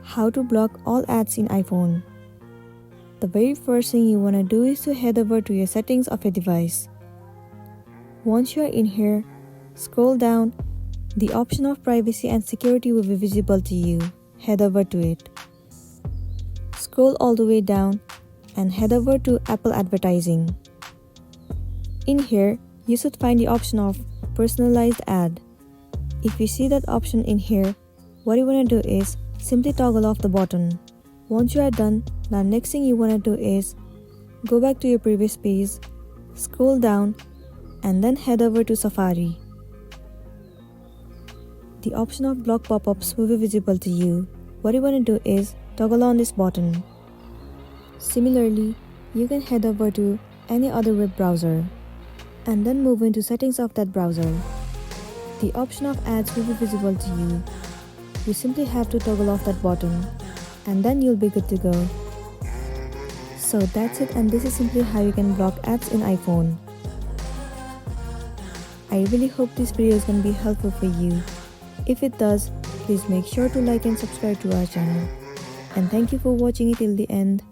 How to block all ads in iPhone. The very first thing you want to do is to head over to your settings of your device. Once you are in here, scroll down. The option of privacy and security will be visible to you. Head over to it. Scroll all the way down and head over to Apple Advertising. In here, you should find the option of personalized ad. If you see that option in here, what you want to do is simply toggle off the button. Once you are done, the next thing you want to do is go back to your previous page, scroll down, and then head over to Safari. The option of block pop-ups will be visible to you. What you want to do is toggle on this button. Similarly, you can head over to any other web browser and then move into settings of that browser. The option of ads will be visible to you. You simply have to toggle off that button and then you'll be good to go. So that's it, and this is simply how you can block ads in iPhone. I really hope this video is going to be helpful for you. If it does, please make sure to like and subscribe to our channel. And thank you for watching it till the end.